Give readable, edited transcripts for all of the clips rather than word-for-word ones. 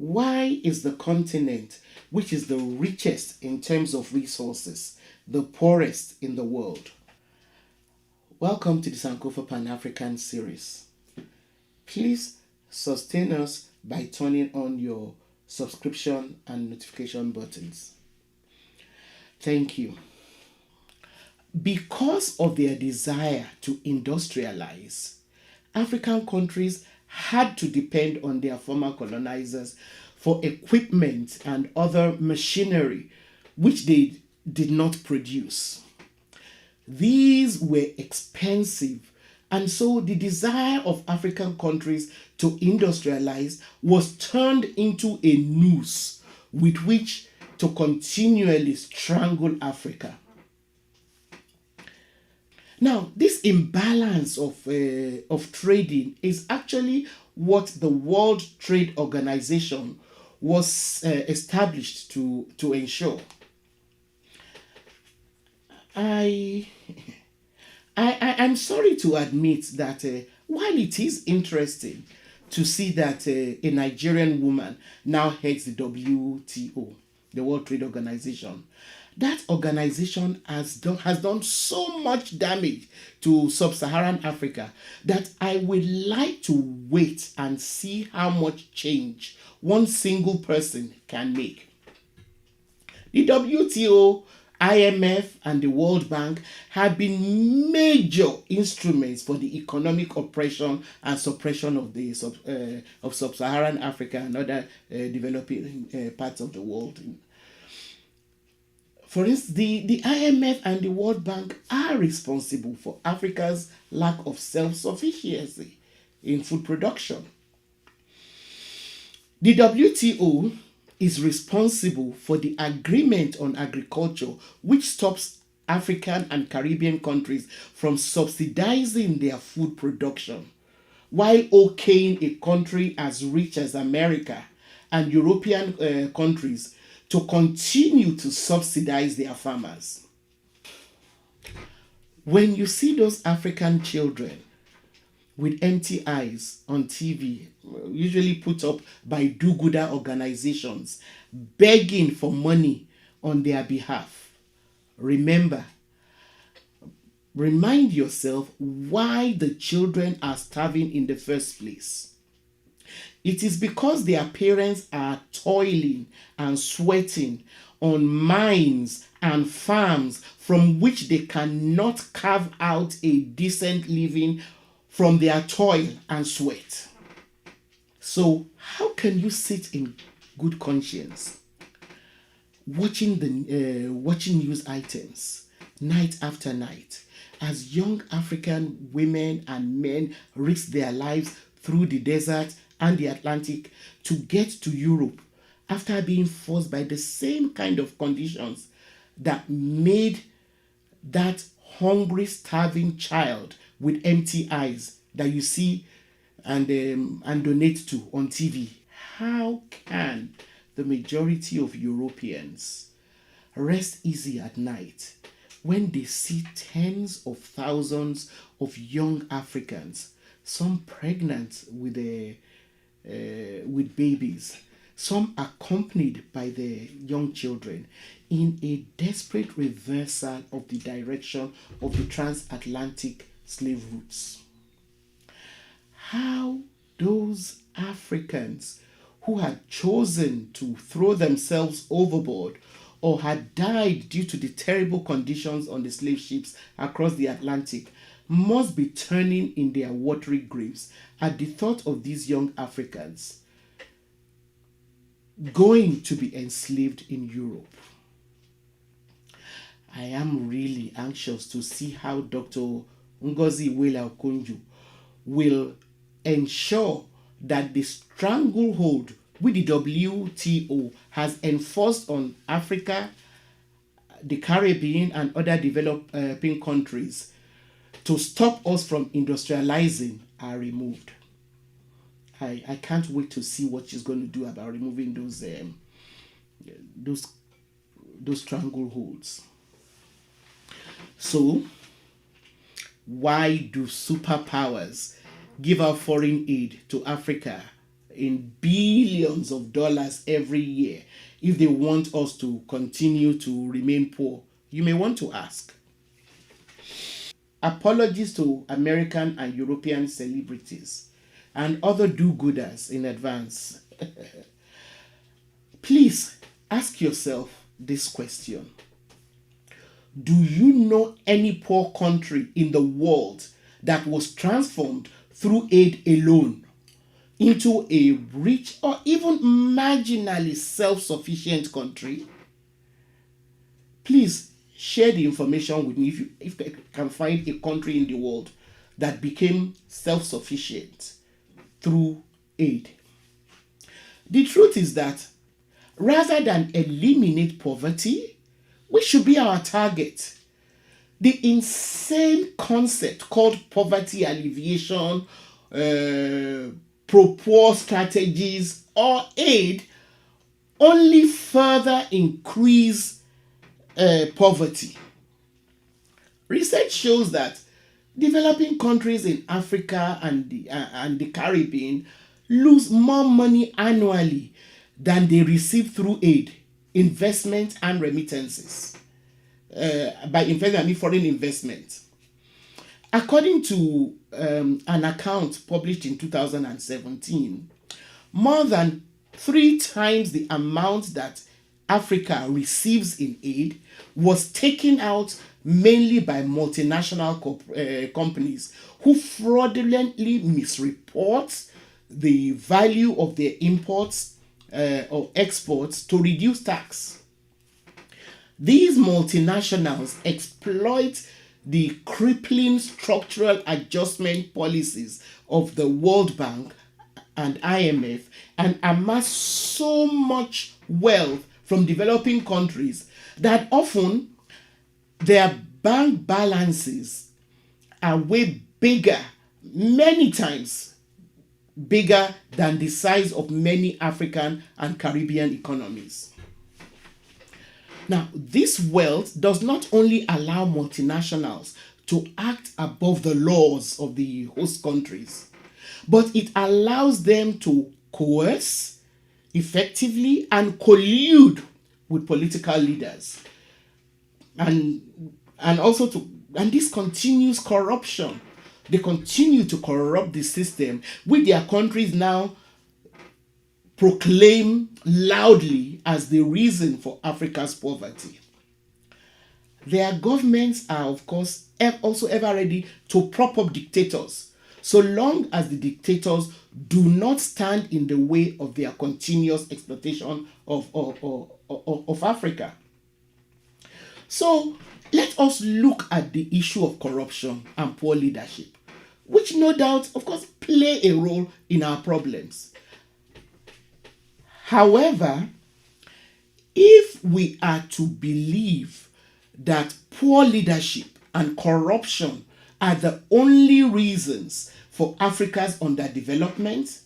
Why is the continent, which is the richest in terms of resources, the poorest in the world? Welcome to the Sankofa Pan-African series. Please sustain us by turning on your subscription and notification buttons. Thank you. Because of their desire to industrialize, African countries had to depend on their former colonizers for equipment and other machinery which they did not produce. These were expensive, and so the desire of African countries to industrialize was turned into a noose with which to continually strangle Africa. Now, this imbalance of trading is actually what the World Trade Organization was established to ensure. I'm sorry to admit that while it is interesting to see that a Nigerian woman now heads the WTO, the World Trade Organization, that organization has done so much damage to sub-Saharan Africa that I would like to wait and see how much change one single person can make. The WTO, IMF, and the World Bank have been major instruments for the economic oppression and suppression of the sub-Saharan Africa and other developing parts of the world. For instance, the IMF and the World Bank are responsible for Africa's lack of self-sufficiency in food production. The WTO is responsible for the Agreement on Agriculture, which stops African and Caribbean countries from subsidizing their food production, while okaying a country as rich as America and European countries to continue to subsidize their farmers. When you see those African children with empty eyes on TV, usually put up by do-gooder organizations, begging for money on their behalf, remind yourself why the children are starving in the first place. It is because their parents are toiling and sweating on mines and farms from which they cannot carve out a decent living from their toil and sweat. So how can you sit in good conscience watching news items night after night as young African women and men risk their lives through the desert and the Atlantic to get to Europe after being forced by the same kind of conditions that made that hungry, starving child with empty eyes that you see and donate to on TV? How can the majority of Europeans rest easy at night when they see tens of thousands of young Africans, some pregnant with babies, some accompanied by their young children, in a desperate reversal of the direction of the transatlantic slave routes? How those Africans who had chosen to throw themselves overboard or had died due to the terrible conditions on the slave ships across the Atlantic must be turning in their watery graves at the thought of these young Africans going to be enslaved in Europe. I am really anxious to see how Dr. Ngozi Iweala-Okonjo will ensure that the stranglehold which the WTO has enforced on Africa, the Caribbean, and other developing countries to stop us from industrializing are removed. I can't wait to see what she's going to do about removing those strangleholds. So, why do superpowers give out foreign aid to Africa in billions of dollars every year if they want us to continue to remain poor? You may want to ask. Apologies to American and European celebrities and other do-gooders in advance. Please ask yourself this question. Do you know any poor country in the world that was transformed through aid alone into a rich or even marginally self-sufficient country? Please share the information with me if you can find a country in the world that became self-sufficient through aid. The truth is that rather than eliminate poverty, which should be our target, the insane concept called poverty alleviation, pro-poor strategies, or aid only further increase poverty. Research shows that developing countries in Africa and the Caribbean lose more money annually than they receive through aid, investment, and remittances. By investment, I mean foreign investment. According to an account published in 2017, more than 3 times the amount that Africa receives in aid was taken out mainly by multinational companies who fraudulently misreport the value of their imports or exports to reduce tax. These multinationals exploit the crippling structural adjustment policies of the World Bank and IMF and amass so much wealth from developing countries that often their bank balances are way bigger, many times bigger than the size of many African and Caribbean economies. Now, this wealth does not only allow multinationals to act above the laws of the host countries, but it allows them to coerce effectively and collude with political leaders. And also and this continues corruption. They continue to corrupt the system, with their countries now proclaim loudly as the reason for Africa's poverty. Their governments are, of course, also ever ready to prop up dictators, so long as the dictators do not stand in the way of their continuous exploitation of Africa. So let us look at the issue of corruption and poor leadership, which no doubt, of course, play a role in our problems. However, if we are to believe that poor leadership and corruption are the only reasons for Africa's underdevelopment,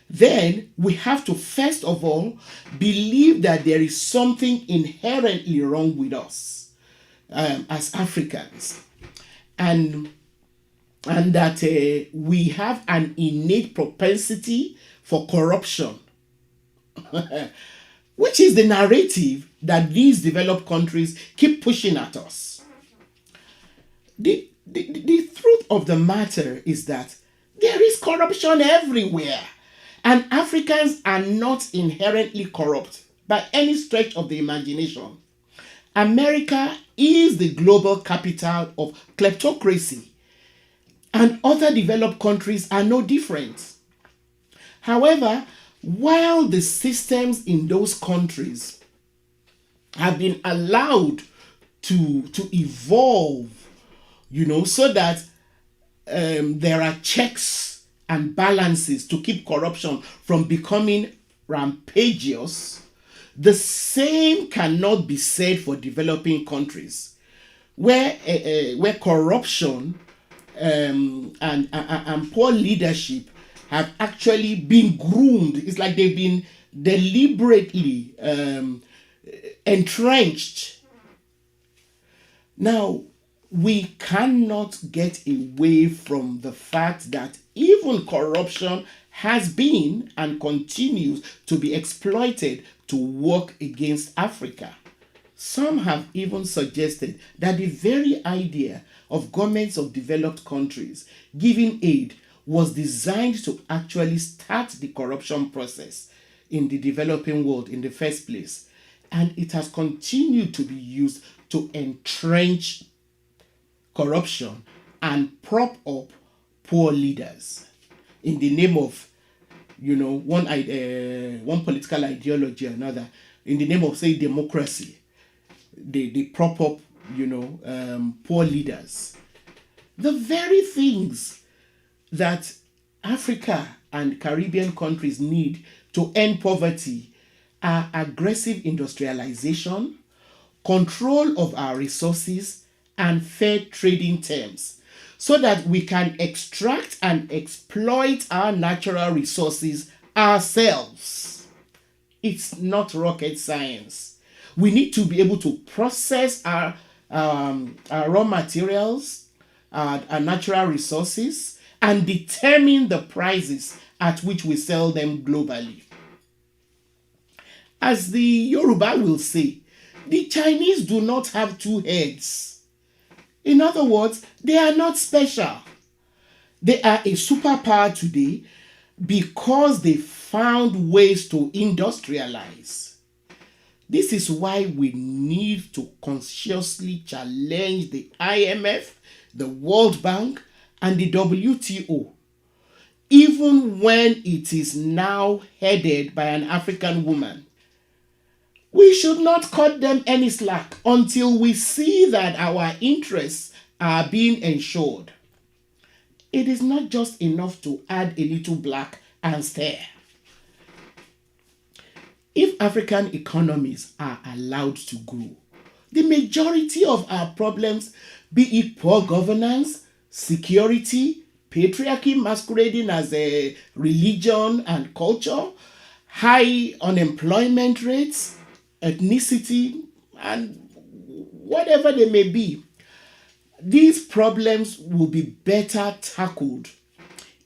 then we have to first of all believe that there is something inherently wrong with us as Africans, and that we have an innate propensity for corruption, which is the narrative that these developed countries keep pushing at us. The truth of the matter is that there is corruption everywhere, and Africans are not inherently corrupt by any stretch of the imagination. America is the global capital of kleptocracy, and other developed countries are no different. However, while the systems in those countries have been allowed to evolve, so that there are checks and balances to keep corruption from becoming rampageous, the same cannot be said for developing countries, where corruption and poor leadership have actually been groomed. It's like they've been deliberately entrenched. Now, we cannot get away from the fact that even corruption has been and continues to be exploited to work against Africa. Some have even suggested that the very idea of governments of developed countries giving aid was designed to actually start the corruption process in the developing world in the first place. And it has continued to be used to entrench corruption and prop up poor leaders in the name of, one political ideology or another, in the name of, say, democracy. They prop up, poor leaders. The very things that Africa and Caribbean countries need to end poverty are aggressive industrialization, control of our resources, and fair trading terms so that we can extract and exploit our natural resources ourselves. It's not rocket science. We need to be able to process our raw materials, our natural resources, and determine the prices at which we sell them globally. As the Yoruba will say, the Chinese do not have two heads. In other words, they are not special. They are a superpower today because they found ways to industrialize. This is why we need to consciously challenge the IMF, the World Bank, and the WTO, even when it is now headed by an African woman. We should not cut them any slack until we see that our interests are being ensured. It is not just enough to add a little black and stare. If African economies are allowed to grow, the majority of our problems, be it poor governance, security, patriarchy masquerading as a religion and culture, high unemployment rates, ethnicity, and whatever they may be, these problems will be better tackled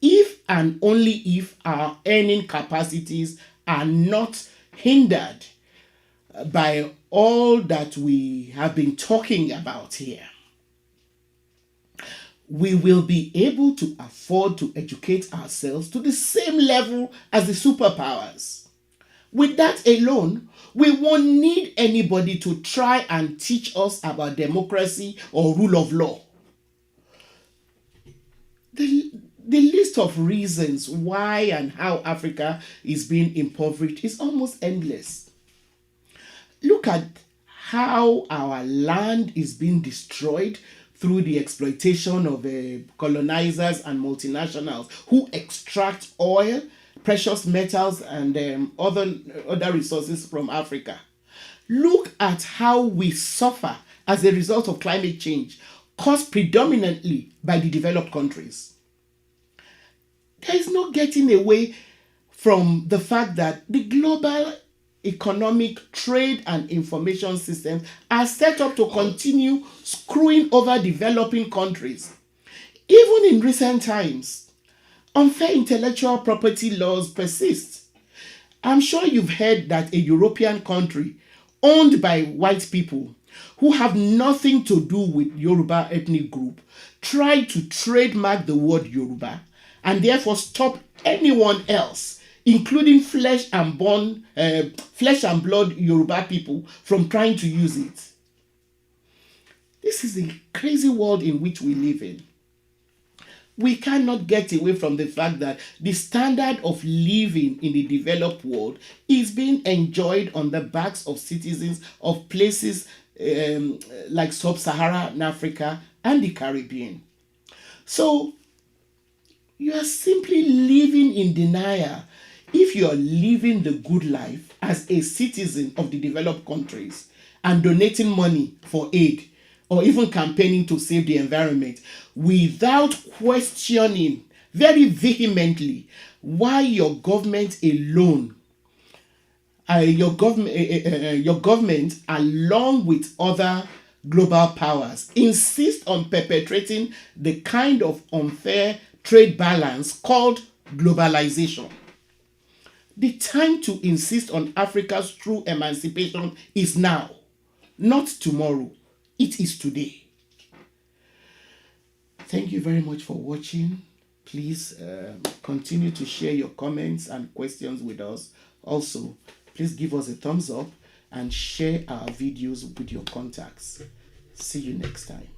if and only if our earning capacities are not hindered by all that we have been talking about here. We will be able to afford to educate ourselves to the same level as the superpowers. With that alone, we won't need anybody to try and teach us about democracy or rule of law. The list of reasons why and how Africa is being impoverished is almost endless. Look at how our land is being destroyed through the exploitation of colonizers and multinationals who extract oil, precious metals, and other resources from Africa. Look at how we suffer as a result of climate change, caused predominantly by the developed countries. There is no getting away from the fact that the global economic, trade, and information systems are set up to continue screwing over developing countries. Even in recent times, unfair intellectual property laws persist. I'm sure you've heard that a European country owned by white people who have nothing to do with Yoruba ethnic group tried to trademark the word Yoruba and therefore stop anyone else, including flesh and blood Yoruba people, from trying to use it. This is a crazy world in which we live in. We cannot get away from the fact that the standard of living in the developed world is being enjoyed on the backs of citizens of places like sub-Saharan Africa and the Caribbean. So you are simply living in denial if you are living the good life as a citizen of the developed countries and donating money for aid or even campaigning to save the environment without questioning very vehemently why your government alone, your government along with other global powers insist on perpetrating the kind of unfair trade balance called globalization. The time to insist on Africa's true emancipation is now, not tomorrow. It is today. Thank you very much for watching. Please continue to share your comments and questions with us. Also, please give us a thumbs up and share our videos with your contacts. See you next time.